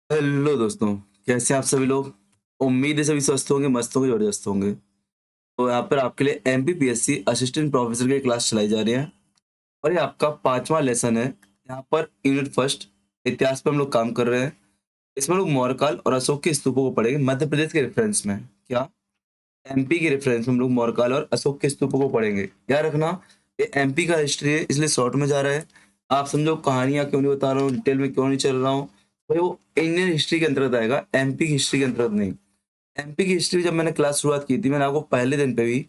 Hello दोस्तों, कैसे हैं आप सभी लोग। उम्मीद है सभी स्वस्थ होंगे, मस्त होंगे, जबरदस्त होंगे। तो यहाँ पर आपके लिए एमपीपीएससी असिस्टेंट प्रोफेसर की क्लास चलाई जा रही है और ये आपका 5वां लेसन है। यहाँ पर यूनिट फर्स्ट इतिहास पर हम लोग काम कर रहे हैं। इसमें लोग मौर्यकाल और अशोक के स्तूपों को पढ़ेंगे मध्य प्रदेश के रेफरेंस में। क्या एमपी के रेफरेंस में हम लोग मौर्यकाल और अशोक के स्तूपों को पढ़ेंगे। याद रखना, ये एमपी का हिस्ट्री है इसलिए शॉर्ट में जा रहा है। आप समझो कहानियां क्यों नहीं बता रहा हूँ, डिटेल में क्यों नहीं चल रहा हूँ। भाई वो इंडियन हिस्ट्री के अंतर्गत आएगा, एमपी की हिस्ट्री के अंतर्गत नहीं। एमपी की हिस्ट्री जब मैंने क्लास शुरुआत की थी, मैंने आपको पहले दिन पे भी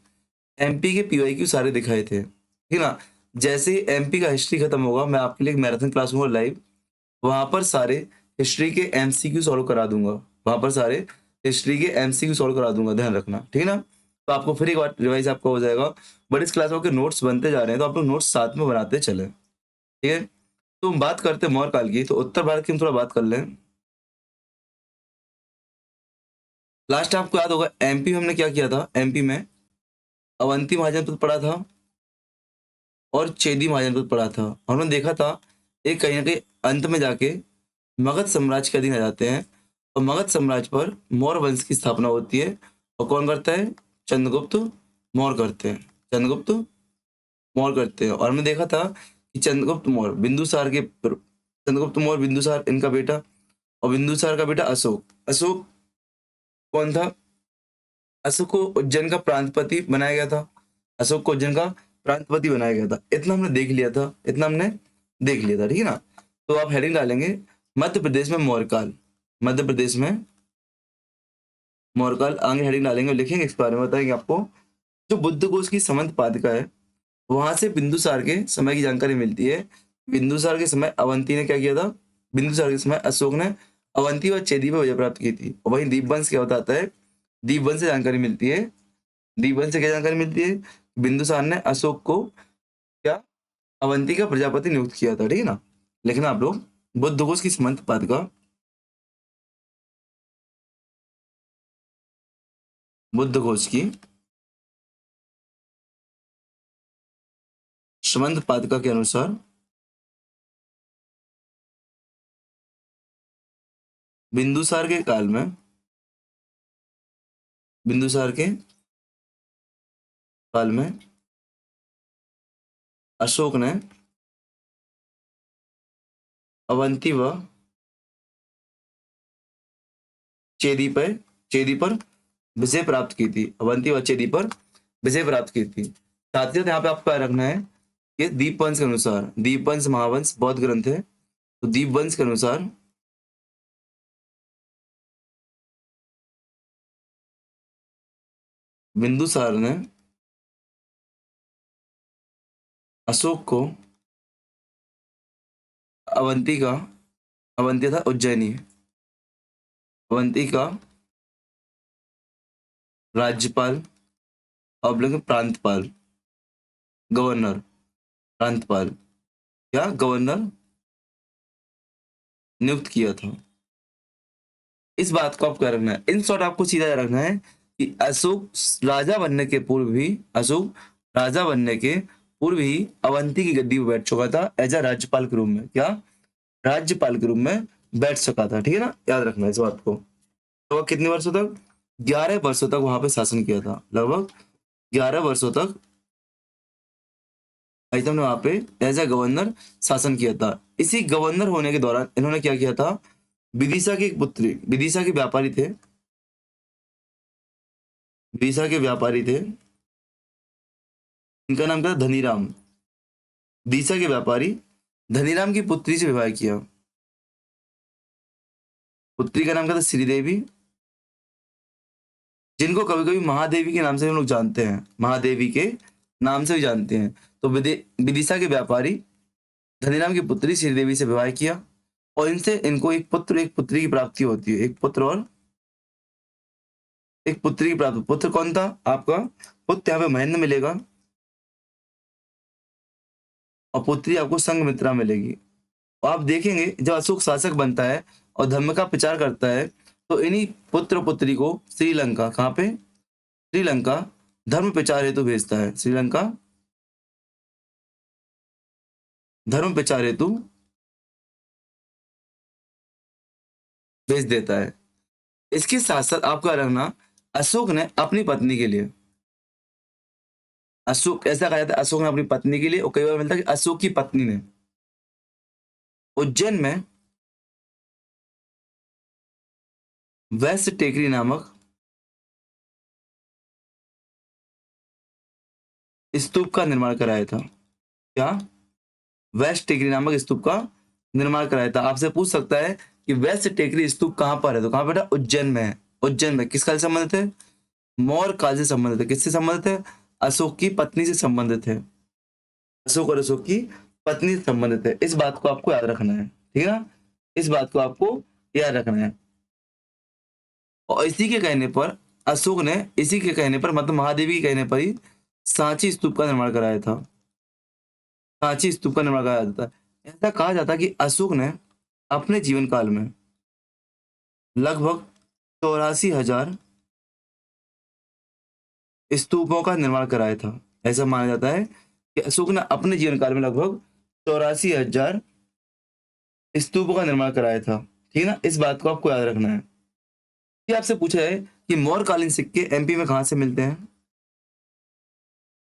एमपी के पीवाईक्यू सारे दिखाए थे, ठीक है ना। जैसे ही एमपी का हिस्ट्री खत्म होगा, मैं आपके लिए एक मैराथन क्लास लूंगा लाइव। वहां पर सारे हिस्ट्री के एमसीक्यू सॉल्व करा दूंगा। वहां पर सारे हिस्ट्री के एमसीक्यू सॉल्व करा दूंगा, ध्यान रखना, ठीक है ना। तो आपको फिर एक बार रिवाइज आपका हो जाएगा। बट इस क्लास में आपके नोट्स बनते जा रहे हैं, तो आप लोग नोट्स साथ में बनाते चले, ठीक है। तो हम बात करते हैं मौर्यकाल की, तो उत्तर भारत की हम थोड़ा बात कर लें। लास्ट आपको याद होगा एमपी में हमने क्या किया था। एमपी में अवंती महाजन पढ़ा था और चेदी महाजन पढ़ा था। हमने देखा था एक कहीं ना कहीं अंत में जाके मगध साम्राज्य के अधीन आ जाते हैं और मगध साम्राज्य पर मौर्य वंश की स्थापना होती है। और कौन करता है? चंद्रगुप्त मौर्य करते हैं। चंद्रगुप्त मौर्य करते हैं। और हमने देखा था कि चंद्रगुप्त मौर्य चंद्रगुप्त मौर्य बिंदुसार इनका बेटा, और बिंदुसार का बेटा अशोक। अशोक कौन था? अशोक को उज्जैन का प्रांतपति बनाया गया था। अशोक को उज्जैन का प्रांतपति बनाया गया था। इतना हमने देख लिया था, इतना हमने देख लिया था, ठीक है ना। तो आप हेडिंग डालेंगे मध्य प्रदेश में मौर्यकाल। मध्य प्रदेश में मौर्यकाल आगे हेडिंग डालेंगे और लिखेंगे, इस बारे में बताएंगे आपको। जो बुद्धघोष की समंत पादिका है, वहां से बिंदुसार के समय की जानकारी मिलती है। बिंदुसार के समय अवंती ने क्या किया था? बिंदुसार के समय अशोक ने अवंती व चेदी पर विजय प्राप्त की थी। और वहीं दीपवंश क्या बताता है? दीपवंश से जानकारी मिलती है। दीपवंश से क्या जानकारी मिलती है? बिंदुसार ने अशोक को क्या अवंती का प्रजापति नियुक्त किया था, ठीक है ना। लिखना आप लोग बुद्धघोष की समंत पादिका, बुद्धघोष की समंत पादिका के अनुसार बिंदुसार के काल में, बिंदुसार के काल में अशोक ने अवंती व चेदी पर चेदी पर विजय प्राप्त की थी। अवंती व चेदी पर विजय प्राप्त की थी। साथ ही साथ यहाँ पे आपको क्या रखना है कि दीपवंश के अनुसार, दीपवंश महावंश बौद्ध ग्रंथ है, तो दीपवंश के अनुसार बिंदुसार ने अशोक को अवंती का, अवंती था उज्जैनी, अवंती का राज्यपाल और प्रांतपाल, गवर्नर, प्रांतपाल या गवर्नर नियुक्त किया था। इस बात को आपको क्या रखना है, इन शॉर्ट आपको सीधा रखना है कि अशोक राजा बनने के पूर्व भी, अशोक राजा बनने के पूर्व ही अवंती की गद्दी पर बैठ चुका था एज अ राज्यपाल के रूप में। क्या? राज्यपाल के रूप में बैठ सका था, ठीक है ना। याद रखना इस बात को। तो वह कितने वर्षों तक? 11 वर्षों तक वहां पे शासन किया था। लगभग 11 वर्षों तक आइतम ने वहां पे एज ए गवर्नर शासन किया था। इसी गवर्नर होने के दौरान इन्होंने क्या किया था? विदिशा की एक पुत्री, विदिशा के व्यापारी थे, विदिशा के व्यापारी थे, इनका नाम था धनीराम। विदिशा के व्यापारी धनीराम की पुत्री से विवाह किया। पुत्री का नाम क्या था? श्रीदेवी, जिनको कभी कभी महादेवी के नाम से हम लोग जानते हैं, महादेवी के नाम से भी जानते हैं। तो विदिशा के व्यापारी धनीराम की पुत्री श्रीदेवी से विवाह किया और इनसे इनको एक पुत्र एक पुत्री की प्राप्ति होती है। एक पुत्र और एक पुत्री की प्राप्ति। पुत्र कौन था आपका? पुत्र यहाँ पे महेंद्र मिलेगा और पुत्री आपको संघमित्रा मिलेगी। और आप देखेंगे जब अशोक शासक बनता है और धर्म का प्रचार करता है, तो इन्हीं पुत्र पुत्री को श्रीलंका, कहाँ पे? श्रीलंका धर्म प्रचार हेतु भेजता है। श्रीलंका धर्म प्रचार हेतु भेज देता है। इसके साथ साथ आपको याद रखना, अशोक ने अपनी पत्नी के लिए, अशोक ऐसा कहा जाता है, अशोक ने अपनी पत्नी के लिए, और कई बार मिलता है कि अशोक की पत्नी ने उज्जैन में वैश्य टेकरी नामक स्तूप का निर्माण कराया था। क्या? वैश्य टेकरी नामक स्तूप का निर्माण कराया था। आपसे पूछ सकता है कि वैश्य टेकरी स्तूप कहां पर है, तो कहां बेटा? उज्जैन में है। उज्जैन में किस काल से संबंधित है? मौर्य काल से संबंधित है। किससे संबंधित है? अशोक की पत्नी से संबंधित है। अशोक और अशोक की पत्नी से संबंधित है। इस बात को आपको याद रखना है, ठीक है ना? इस बात को आपको याद रखना है। और इसी के कहने पर अशोक ने, इसी के कहने पर मतलब महादेवी के कहने पर ही सांची स्तूप का निर्माण कराया था। सांची स्तूप का निर्माण कराया जाता है। ऐसा कहा जाता है कि अशोक ने अपने जीवन काल में लगभग 84,000 स्तूपों का निर्माण कराया था। ऐसा माना जाता है कि अशोक ने अपने जीवन काल में लगभग 84,000 स्तूपों का निर्माण कराया था। ठीक है ना? इस बात को आपको याद रखना है। ये आपसे पूछा है कि मौर्यकालीन सिक्के एमपी में कहां से मिलते हैं,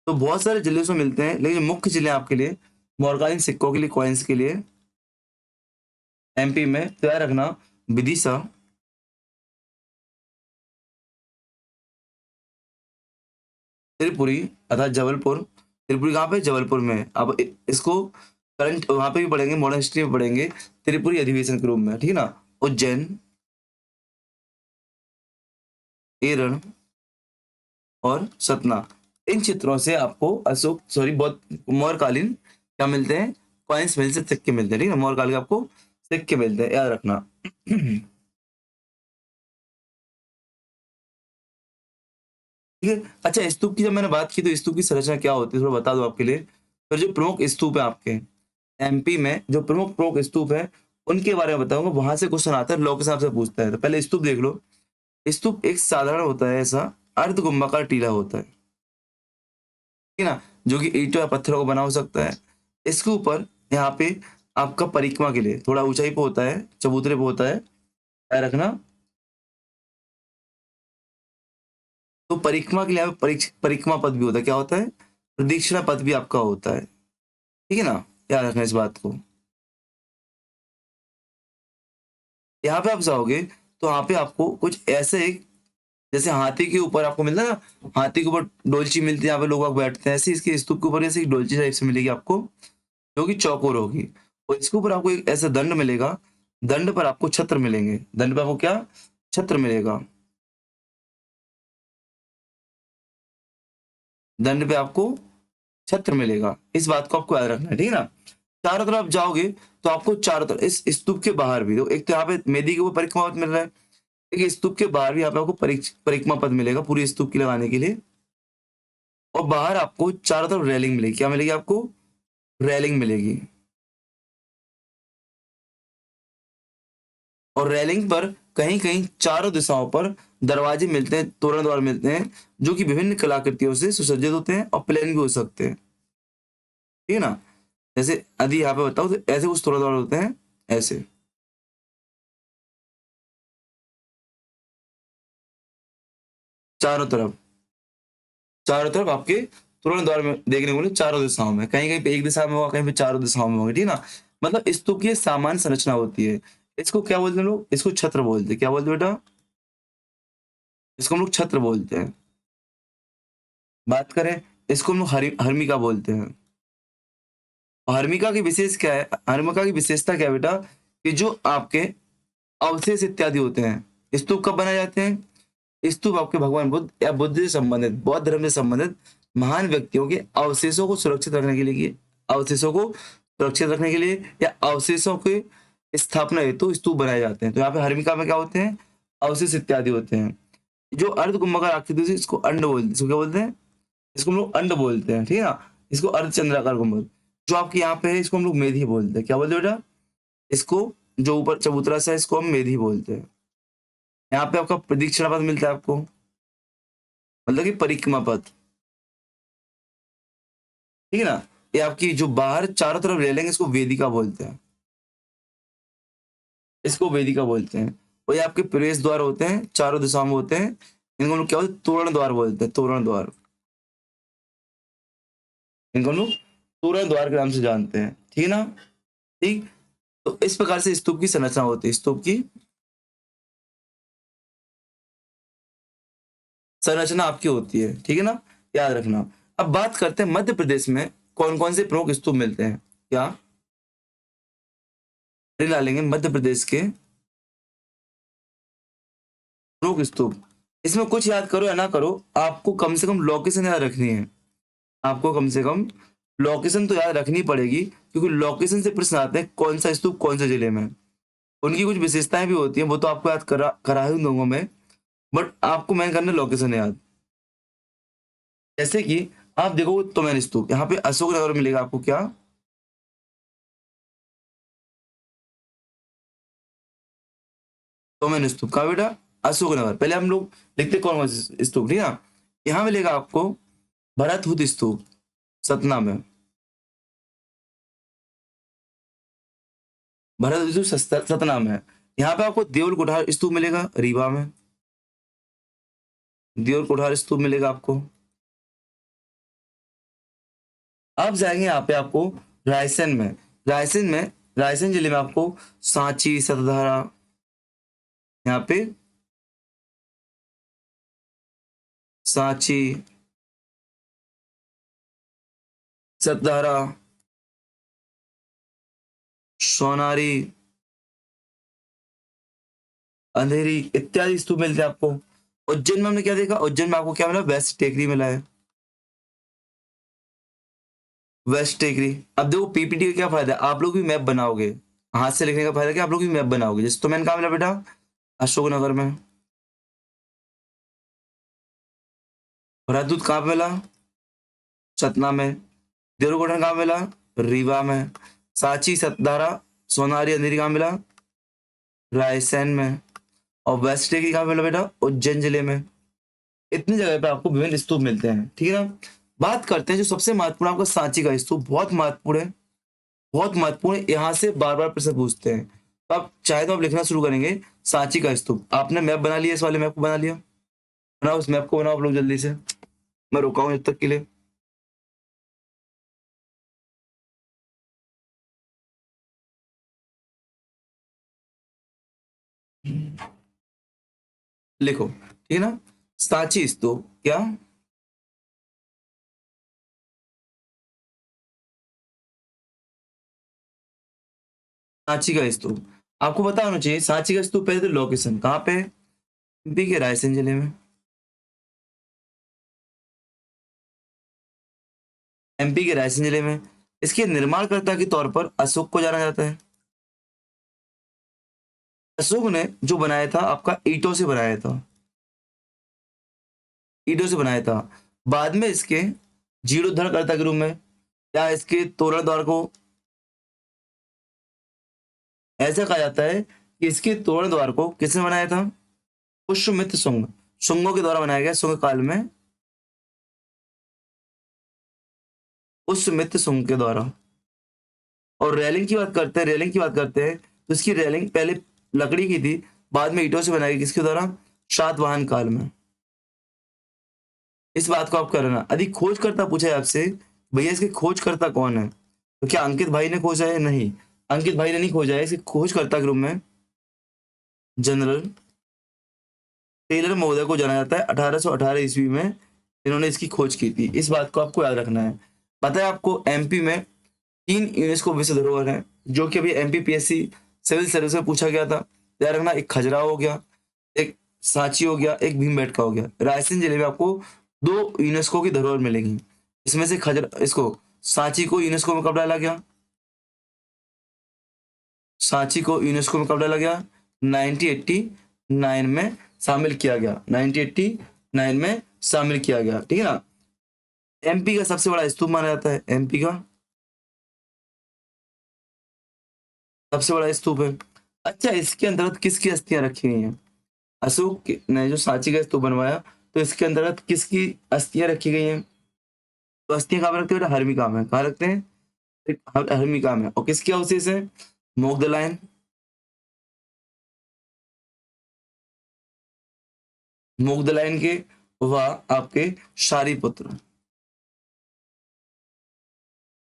तो बहुत सारे जिले से मिलते हैं, लेकिन मुख्य जिले आपके लिए मौर्यकालीन सिक्कों के लिए, कॉइन्स के लिए एमपी में तो याद रखना, विदिशा, त्रिपुरी अर्थात जबलपुर। त्रिपुरी कहाँ पे? जबलपुर में है। अब इसको करंट वहां पे भी पढ़ेंगे, मॉडर्न हिस्ट्री में पढ़ेंगे, त्रिपुरी अधिवेशन के रूप में, ठीक है ना? उज्जैन, एरण और सतना, इन चित्रों से आपको अशोक बहुत मौर्यकालीन क्या मिलते हैं? कॉइन्स मिलते हैं, सिक्के मिलते हैं, ठीक है? मौर्यकाल के आपको सिक्के मिलते हैं, याद रखना। ठीक है। अच्छा, स्तूप की जब मैंने बात की तो स्तूप की संरचना क्या होती है थोड़ा बता दो आपके लिए। फिर जो प्रमुख स्तूप है आपके एमपी में, जो प्रमुख प्रमुख स्तूप है उनके बारे में बताऊंगा। वहां से क्वेश्चन आता है, लोग के हिसाब से पूछता है। तो पहले स्तूप देख लो। स्तूप एक साधारण होता है, ऐसा अर्ध कुंभकाकार टीला होता है, ठीक है ना? जो कि ईंटों या पत्थरों को बना हो सकता है। इसके ऊपर यहाँ पे आपका परिक्रमा के लिए थोड़ा ऊंचाई पे होता है, चबूतरे पे होता है, याद रखना। तो परिक्रमा के लिए यहाँ पे परिक्रमा पद भी होता है। क्या होता है? प्रदक्षिणा पद भी आपका होता है, ठीक है ना? याद रखना इस बात को। यहाँ पे आप जाओगे तो यहाँ पे आपको कुछ ऐसे एक, जैसे हाथी के ऊपर आपको मिलता है ना, हाथी के ऊपर डोलची मिलती है, यहाँ पे लोग बैठते हैं, ऐसे इसके स्तूप के ऊपर ऐसे एक डोलची टाइप से मिलेगी आपको, जो कि चौकोर होगी। और इसके ऊपर आपको एक ऐसा दंड मिलेगा, दंड पर आपको छत्र मिलेंगे। दंड पर आपको क्या? छत्र मिलेगा। दंड पे आपको छत्र मिलेगा। इस बात को आपको याद रखना है, ठीक है ना? चारों तरफ जाओगे तो आपको चारों तरफ इस स्तूप के बाहर भी, तो एक तो यहाँ पे मेदी के ऊपर परिक्रमा पथ मिल रहा है, एक स्तूप के बाहर भी यहाँ पे आपको परिक्रमा पथ मिलेगा पूरी स्तूप की लगाने के लिए। और बाहर आपको चारों तरफ रेलिंग मिलेगी। क्या मिलेगी आपको? रेलिंग मिलेगी। और रेलिंग पर कहीं कहीं चारों दिशाओं पर दरवाजे मिलते हैं, तोरण द्वार मिलते हैं, जो कि विभिन्न कलाकृतियों से सुसज्जित होते हैं और प्लेन भी हो सकते हैं, ठीक है ना? जैसे यदि यहाँ पे बताओ तो ऐसे कुछ तोरण द्वार होते हैं, ऐसे चारों तरफ, चारों तरफ आपके तोरण द्वार में देखने को मिले, चारों दिशाओं में, कहीं कहीं पे एक दिशा में होगा, कहीं पे चारों दिशाओं में होगा, ठीक है ना? मतलब स्तूप की सामान्य संरचना होती है। इसको क्या बोलते हैं लोग? इसको छत्र बोलते हैं। क्या बोलते हैं बेटा? इसको हम लोग छत्र बोलते हैं। बात करें, इसको हम लोग हर्मिका बोलते हैं। और हर्मिका की विशेष क्या है? हर्मिका की विशेषता क्या है बेटा? कि जो आपके अवशेष इत्यादि होते हैं, स्तूप कब बनाए जाते हैं? स्तूप आपके भगवान बुद्ध या बुद्ध से संबंधित, बौद्ध धर्म से संबंधित महान व्यक्तियों के अवशेषों को सुरक्षित रखने के लिए, अवशेषों को सुरक्षित रखने के लिए या अवशेषों की स्थापना हेतु स्तूप बनाए जाते हैं। तो यहाँ पे हर्मिका में क्या होते हैं? अवशेष इत्यादि होते हैं। जो अर्ध कुंभकार आकृति से, इसको अंड बोलते हैं। इसको क्या बोलते हैं? इसको हम लोग अंड बोलते हैं, ठीक है ना? इसको अर्धचंद्राकार गुंबद जो आपके यहाँ पे है, इसको हम लोग मेधी बोलते हैं। क्या बोलते हैं बेटा? इसको जो ऊपर चबूतरा सा है, इसको हम मेधी बोलते हैं। यहाँ पे आपका प्रदक्षिणा पथ मिलता है आपको, मतलब कि परिक्रमा पथ, ठीक है ना? ये आपकी जो बाहर चारों तरफ रेलिंग, इसको वेदिका बोलते हैं। इसको वेदिका बोलते हैं। और ये आपके प्रवेश द्वार होते हैं, चारों दिशाओं में होते हैं। इनको हम लोग क्या बोलते हैं, तोरण द्वार बोलते हैं, तोरण द्वार। इनको हम लोग तोरण द्वार के नाम से जानते हैं, ठीक है ना। ठीक, तो इस प्रकार से स्तूप की संरचना होती है, स्तूप की संरचना आपकी होती है, ठीक है ना, याद रखना। अब बात करते हैं मध्य प्रदेश में कौन कौन से प्रमुख स्तूप मिलते हैं। क्या डालेंगे मध्य प्रदेश के प्रमुख स्तूप। इसमें कुछ याद करो या ना करो, आपको कम से कम लोकेशन याद रखनी है। आपको कम से कम लोकेशन तो याद रखनी पड़ेगी, क्योंकि लोकेशन से प्रश्न आते हैं कौन सा स्तूप कौन से जिले में। उनकी कुछ विशेषताएं भी होती हैं, वो तो आपको याद करा ही दूंगा मैं, बट आपको मैं करना लोकेशन याद। जैसे कि आप देखो तोमैन स्तूप, यहाँ पे अशोकनगर में मिलेगा आपको। क्या तोमैन स्तूप का बेटा, अशोकनगर। पहले हम लोग लिखते कौन कौन से स्तूप, ठीक है ना। यहाँ मिलेगा आपको भरतहुत स्तूप, सतना में। भरतहुत स्तूप सतना में। यहाँ पे आपको देउल कुठार स्तूप मिलेगा रीवा में। देउल कुठार स्तूप मिलेगा आपको। अब जाएंगे यहाँ पे आपको रायसेन में। रायसेन में, रायसेन जिले में आपको सांची, सतधारा, यहाँ पे सांची, सतधारा, सोनारी, अंधेरी इत्यादि स्तूप मिलते हैं आपको। उज्जैन में हमने क्या देखा, उज्जैन में आपको क्या मिला, वेस्ट टेकरी मिला है, वेस्ट टेकरी। अब देखो पीपीटी का क्या फायदा है, आप लोग भी मैप बनाओगे, हाथ से लिखने का फायदा क्या, आप लोग भी मैप बनाओगे। जैसे तो मैंने कहा मिला बेटा, अशोकनगर में। भरतदूत कहाँ पे मिला, सतना में। देवरकोटा कहाँ मिला, रीवा में। सांची, सतधारा, सोनारी, अंधेरी कहाँ मिला, रायसेन में। और वेस्ट टेकरी कहाँ मिला बेटा, उज्जैन जिले में। इतनी जगह पे आपको विभिन्न स्तूप मिलते हैं, ठीक है ना। बात करते हैं जो सबसे महत्वपूर्ण, आपका सांची का स्तूप बहुत महत्वपूर्ण है, बहुत महत्वपूर्ण है। यहाँ से बार बार प्रश्न पूछते हैं, तो आप चाहे तो आप लिखना शुरू करेंगे सांची का स्तूप। आपने मैप बना लिया, इस वाले मैप को बना लिया, बनाओ उस मैप को, बनाओ आप लोग जल्दी से, मैं रुका हूँ जब तक के लिए। लिखो, ठीक है ना। सांची स्तूप क्या, सांची का स्तूप। आपको पता होना चाहिए सांची का स्तूप पहले तो लोकेशन कहाँ पे है, एमपी के रायसेन जिले में। एमपी के रायसेन जिले में। इसके निर्माणकर्ता के तौर पर अशोक को जाना जाता है। अशोक ने जो बनाया था आपका ईंटों से बनाया था, ईंटों से बनाया था। बाद में इसके जीर्णोद्धारकर्ता के रूप में या इसके तोरण द्वार को ऐसा कहा जाता है कि इसके तोरण द्वार को किसने बनाया था, पुष्यमित्र शुंग, शुंगों के द्वारा बनाया गया, शुंग काल में पुष्यमित्र शुंग के द्वारा। और रेलिंग की बात करते हैं, रेलिंग की बात करते हैं, तो इसकी रेलिंग पहले लकड़ी की थी, बाद में ईंटों से बनाई गई, किसके द्वारा, सातवाहन काल में। इस बात को आप करना। यदि खोजकर्ता पूछा है आपसे, भैया इसके खोजकर्ता कौन है, तो क्या अंकित भाई ने खोजा है, नहीं, अंकित भाई ने नहीं खोजा है। इसके खोजकर्ता के रूप में जनरल टेलर महोदय को जाना जाता है। 1818 ईस्वी में इन्होंने इसकी खोज की थी, इस बात को आपको याद रखना है। पता है आपको एमपी में 3 यूनेस्को विश्व धरोहर है, जो कि अभी एमपीपीएससी सिविल सर्विस में पूछा गया था, याद रखना। एक खजुराहो हो गया, एक सांची हो गया, एक भीमबेटका हो गया। रायसेन जिले में आपको 2 यूनेस्को की धरोहर मिलेंगी। इसमें से खजर इसको सांची को यूनेस्को में कब डाला गया, सांची को यूनेस्को में कब डाला गया, 1989 में शामिल किया गया, 1989 में शामिल किया गया, ठीक है ना। एमपी का सबसे बड़ा स्तूप माना जाता है, एमपी का सबसे बड़ा स्तूप है। अच्छा, इसके अंतर्गत किसकी अस्थियां रखी गई हैं, ने जो सांची का स्तूप बनवाया, तो इसके अंतर्गत किसकी अस्थियां रखी गई हैं, तो अस्थियां कहाँ पे रखते हैं बेटा, हर्मिका में। कहाँ रखते हैं, हर्मिका में। और किसके अवशेष है, मोगदलायन, मुग्धलायन के व आपके शारिपुत्र,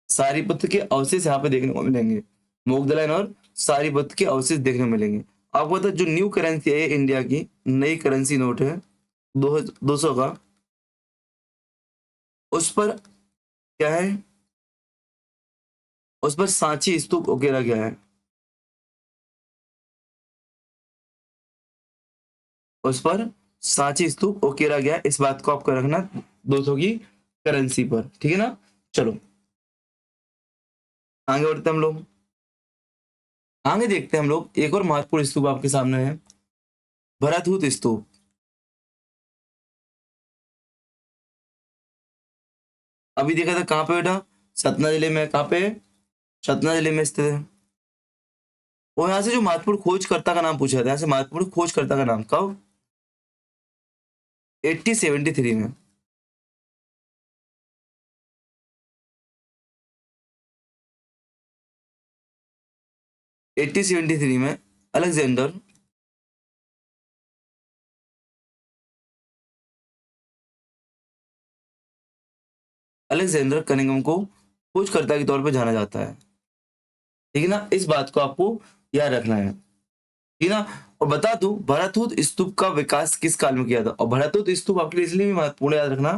सारीपुत्र के अवशेष यहाँ पे देखने को मिलेंगे। मुग्धलायन और सारीपुत्र के अवशेष देखने को मिलेंगे। आपको पता है जो न्यू करेंसी है इंडिया की नई करेंसी नोट है 200 का, उस पर क्या है, उस पर सांची स्तूप उकेरा गया है, उस पर सांची स्तूप उकेरा गया है। इस बात को आपको रखना 200 की करेंसी पर, ठीक है ना। चलो आगे बढ़ते हैं हम लोग। आगे देखते हैं हम लोग एक और महत्वपूर्ण स्तूप आपके सामने है, भरतहूत स्तूप। अभी देखा था कहाँ पे बेटा, सतना जिले में। कहाँ पे है? सतना जिले में स्थित है। और यहाँ से जो महत्वपूर्ण खोजकर्ता का नाम पूछा था, यहाँ से महत्वपूर्ण खोजकर्ता का नाम कब, 1873 में। 1873 में अलेक्जेंडर अलेक्जेंडर कनिंघम को खोजकर्ता के तौर पर जाना जाता है, ठीक है ना। इस बात को आपको याद रखना है, ठीक है ना। और बता दूं भरतहूत स्तूप का विकास किस काल में किया था, और भरतहूत स्तूप आपके लिए इसलिए भी महत्वपूर्ण याद रखना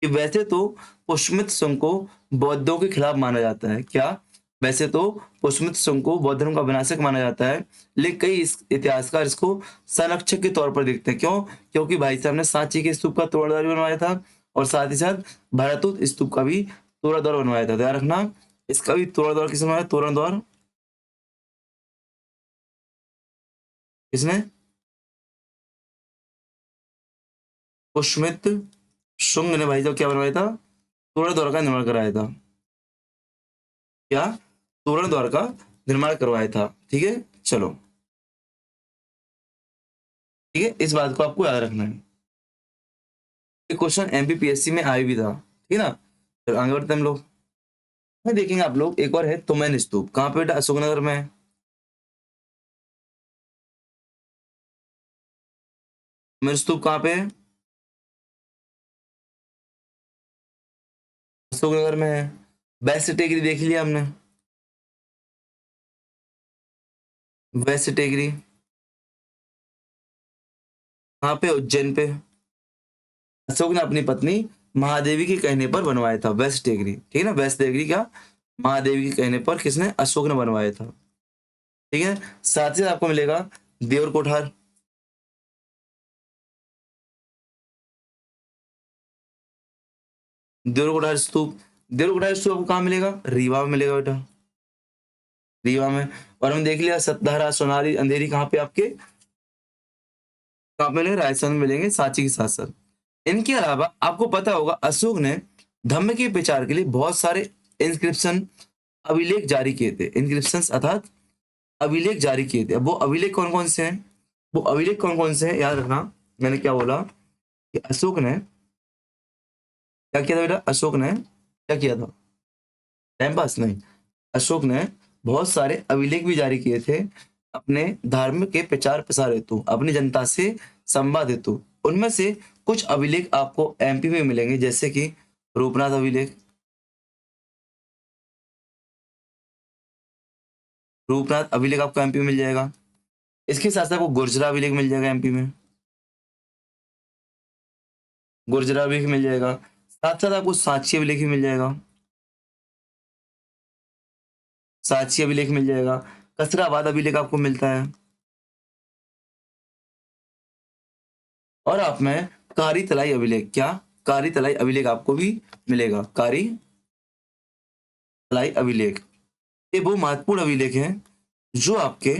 कि वैसे तो पुष्यमित्र संघ को बौद्धों के खिलाफ माना जाता है। क्या? वैसे तो पुष्यमित्र संघ को बौद्ध धर्म का विनाशक माना जाता है, लेकिन कई इतिहासकार इसको संरक्षक के तौर पर देखते हैं। क्यों? क्योंकि भाई साहब ने सांची के स्तूप का तोड़दार भी बनवाया था, और साथ ही साथ भरतहूत स्तूप का भी तोड़दार बनवाया था। ध्यान रखना, इसका भी तोड़दार किसने बनवाया? तोड़दार किसने? पुष्यमित्र शुंग ने भाई साहब क्या बनवाया था? तोड़दार का निर्माण कराया था। क्या? तोरण द्वार का निर्माण करवाया था, ठीक है। चलो ठीक है, इस बात को आपको याद रखना है। ये क्वेश्चन एमपीपीएससी में आया भी था, ठीक है ना। चलो आगे बढ़ते हैं हम लोग। में देखेंगे आप लोग एक और है तुमैन स्तूप। कहाँ पे बेटा? अशोकनगर में है। तुमैन स्तूप कहाँ पे है? अशोकनगर में है। वेस्ट टेकरी देख लिया हमने, वेस्ट टेकरी कहाँ पे? उज्जैन पे। अशोक ने अपनी पत्नी महादेवी के कहने पर बनवाया था वेस्ट टेकरी, ठीक है ना। वेस्ट टेकरी क्या, महादेवी के कहने पर किसने? अशोक ने बनवाया था, ठीक है। साथ ही साथ आपको मिलेगा देवर कोठार, देवरकोटा स्तूप। देवरकोटा स्तूप आपको कहाँ मिलेगा? रीवा में मिलेगा बेटा, रीवा में। और हम देख लिया सतधारा सोनारी अंधेरी कहाँ पे आपके, कहाँ पे मिलेंगे? राजस्थान में मिलेंगे, सांची के साथ साथ। इनके अलावा आपको पता होगा अशोक ने धम्म के प्रचार के लिए बहुत सारे इंस्क्रिप्शन अभिलेख जारी किए थे। इंस्क्रिप्शन अर्थात अभिलेख जारी किए थे। अब वो अभिलेख कौन कौन से हैं, वो अभिलेख कौन कौन से हैं याद रखना। मैंने क्या बोला कि अशोक ने क्या किया था बेटा? अशोक ने क्या किया था? टाइम पास नहीं, अशोक ने बहुत सारे अभिलेख भी जारी किए थे अपने धार्मिक के प्रचार प्रसार हेतु, अपनी जनता से संवाद हेतु। उनमें से कुछ अभिलेख आपको एमपी में मिलेंगे, जैसे कि रूपनाथ अभिलेख। रूपनाथ अभिलेख आपको एमपी में मिल जाएगा। इसके साथ साथ आपको गुर्जरा अभिलेख मिल जाएगा एमपी में, गुर्जरा अभिलेख मिल जाएगा। साथ साथ आपको सांची अभिलेख भी मिल जाएगा, सांची अभिलेख मिल जाएगा। कसराबाद अभिलेख आपको मिलता है। और आप में कारी तलाई अभिलेख, क्या? कारी तलाई अभिलेख आपको भी मिलेगा, कारी तलाई अभिलेख। ये वो महत्वपूर्ण अभिलेख हैं जो आपके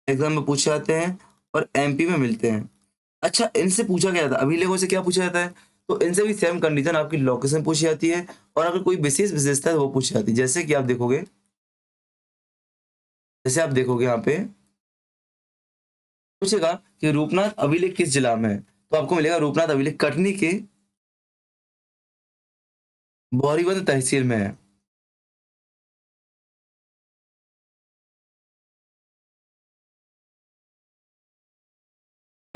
एग्जाम में पूछे जाते हैं और एमपी में मिलते हैं। अच्छा, इनसे पूछा गया था, अभिलेखों से क्या पूछा जाता है? तो इनसे भी सेम कंडीशन, आपकी लोकेशन पूछी जाती है, और अगर कोई विशेष विशेषता है वो पूछी जाती है। जैसे कि आप देखोगे, जैसे आप देखोगे यहाँ पे पूछेगा कि रूपनाथ अभिलेख किस जिला में है, तो आपको मिलेगा रूपनाथ अभिलेख कटनी के बोरीवंद तहसील में है।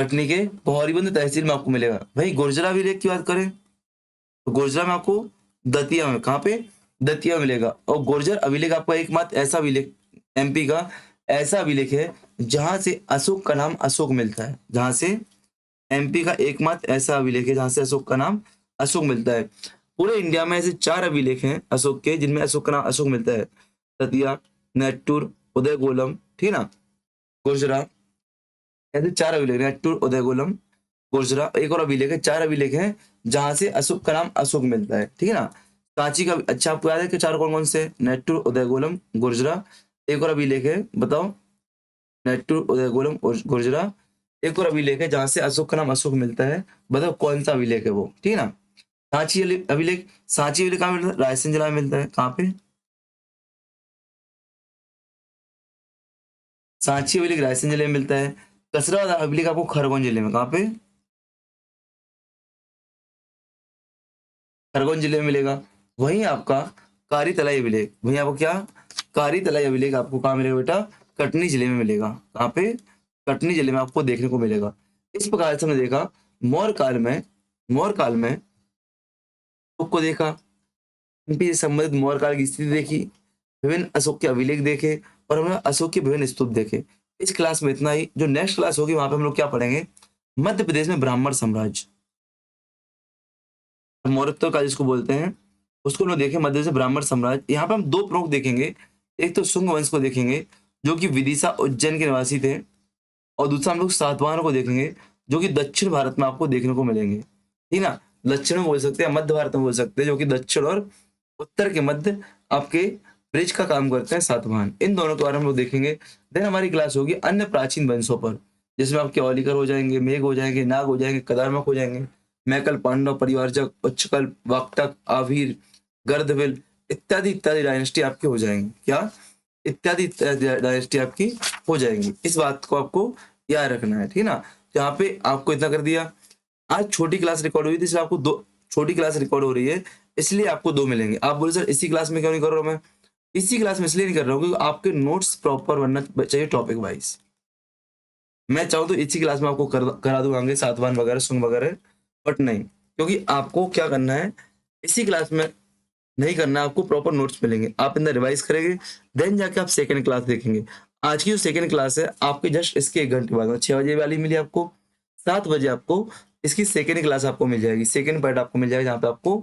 कटनी के गौरीबंद तहसील में आपको मिलेगा। वही गुर्जरा अभिलेख की बात करें तो गुर्जरा में आपको दतिया में, कहाँ पे, दतिया में मिलेगा। और गुर्जर अभिलेख आपका एकमात्र ऐसा अभिलेख एमपी का ऐसा अभिलेख है जहां से अशोक का नाम अशोक मिलता है, जहां से एमपी का एकमात्र ऐसा अभिलेख है जहां से अशोक का नाम अशोक मिलता है। पूरे इंडिया में ऐसे 4 अभिलेख हैं अशोक के जिनमें अशोक का नाम अशोक मिलता है। दतिया, नेट्टूर, उदयगोलम, ठीक है ना, गुर्जरा, ऐसे 4 अभिलेख, नेट्टूर, उदयगोलम, गुर्जरा। एक और अभिलेख है, 4 अभिलेख हैं जहां से अशोक का नाम अशोक मिलता है, ठीक है ना। सांची का, अच्छा आपको याद है कि 4 कौन कौन से, नेट्टूर, उदयगोलम, गुर्जरा। एक और अभिलेख है, बताओ, नेट्टूर, उदयगोलम और गुर्जरा। एक और अभिलेख है जहां से अशोक का नाम अशोक मिलता है, बताओ कौन सा अभिलेख है वो, ठीक है ना। सांची अभिलेख, सांची अभिलेख कहाँ मिलता है, रायसेन जिला में मिलता है। कहाँ पे, सांची अभिलेख रायसेन जिले में मिलता है। कसरा अभिलेख आपको खरगोन जिले में, कहाँ पे, खरगोन जिले में मिलेगा। वहीं आपका कारी तलाई अभिलेख, वहीं आपको क्या, कारी तलाई अभिलेख आपको कहाँ मिलेगा बेटा, कटनी जिले में मिलेगा। कहाँ पे, कटनी जिले में आपको देखने को मिलेगा। इस प्रकार से हमने देखा मौर्य काल में, मौर्य काल में अशोक को देखा, एमपी से संबंधित मौर्य काल की स्थिति देखी, विभिन्न अशोक के अभिलेख देखे और हमने अशोक के विभिन्न स्तूप देखे। इस क्लास में इतना ही। जो नेक्स्ट क्लास होगी वहां पे हम लोग क्या पढ़ेंगे, मध्य प्रदेश में ब्राह्मण साम्राज्य, मौर्य काल जिसको बोलते हैं, उसको हम लोग देखें मध्य से ब्राह्मण साम्राज्य। यहाँ पे हम 2 प्रमुख देखेंगे, एक तो शुंग वंश को देखेंगे जो कि विदिशा उज्जैन के निवासी थे, और दूसरा हम लोग सातवाहनों को देखेंगे जो कि दक्षिण भारत में आपको देखने को मिलेंगे, ठीक ना। दक्षिण में बोल सकते हैं, मध्य भारत में बोल सकते हैं, जो कि दक्षिण और उत्तर के मध्य आपके ब्रिज का काम करते हैं सातवाहन। इन दोनों के बारे में हम लोग देखेंगे। देन हमारी क्लास होगी अन्य प्राचीन वंशों पर, जिसमें आपके औलिकर हो जाएंगे, मेघ हो जाएंगे, नाग हो जाएंगे, कदारमक हो जाएंगे, मैकल, पांडव, परिवारजक, उच्चकल, वाक्टक, आभीर, गर्दविल इत्यादि इत्यादि डायनेस्टी आपकी हो जाएंगी। क्या, इत्यादि इत्यादि डायनेस्टी आपकी हो जाएंगी। इस बात को आपको याद रखना है, ठीक है ना। तो यहाँ पे आपको इतना कर दिया। आज छोटी क्लास रिकॉर्ड हुई थी, इसलिए आपको 2 छोटी क्लास रिकॉर्ड हो रही है, इसलिए आपको 2 मिलेंगे। आप बोले सर इसी क्लास में क्यों नहीं कर रहा हूँ मैं, इसी क्लास में इसलिए नहीं कर रहा हूँ क्योंकि आपके नोट्स प्रॉपर बनना चाहिए टॉपिक वाइज। मैं चाहूँ तो इसी क्लास में आपको करा दूंगा सातवान वगैरह, सुंग वगैरह, बट नहीं, क्योंकि आपको क्या करना है, इसी क्लास में नहीं करना, आपको प्रॉपर नोट्स मिलेंगे, आप इतना रिवाइज करेंगे, देन जाके आप सेकंड क्लास देखेंगे। आज की जो सेकंड क्लास है आपके जस्ट इसके 1 घंटे बाद 6 बजे वाली मिली आपको, 7 बजे आपको इसकी सेकंड क्लास आपको मिल जाएगी, सेकंड पार्ट आपको मिल जाएगा, जहाँ पे आपको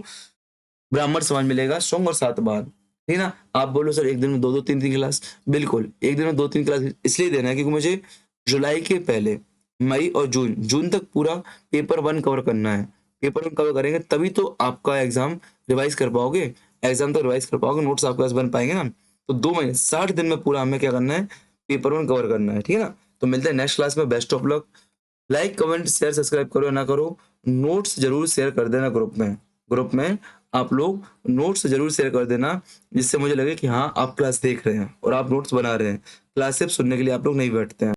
ब्राह्मण समाज मिलेगा, सोंग और सातवाहन, ठीक है ना। आप बोलो सर एक दिन में 2-2 3-3 क्लास, बिल्कुल एक दिन में 2-3 क्लास इसलिए देना है क्योंकि मुझे जुलाई के पहले मई और जून तक पूरा पेपर 1 कवर करना है। पेपर 1 कवर करेंगे तभी तो आपका एग्जाम रिवाइज कर पाओगे, एग्जाम तो रिवाइज कर पाओगे, नोट्स आपके पास बन पाएंगे ना। तो 2 महीने 60 दिन में पूरा हमें क्या करना है, पेपर 1 कवर करना है, ठीक है ना। तो मिलते हैं नेक्स्ट क्लास में, best of luck. Like, comment, share, subscribe करो या ना करो, नोट्स जरूर शेयर कर देना ग्रुप में, ग्रुप में आप लोग नोट्स जरूर शेयर कर देना, जिससे मुझे लगे कि हाँ आप क्लास देख रहे हैं और आप नोट्स बना रहे हैं। क्लास सिर्फ सुनने के लिए आप लोग नहीं बैठते हैं।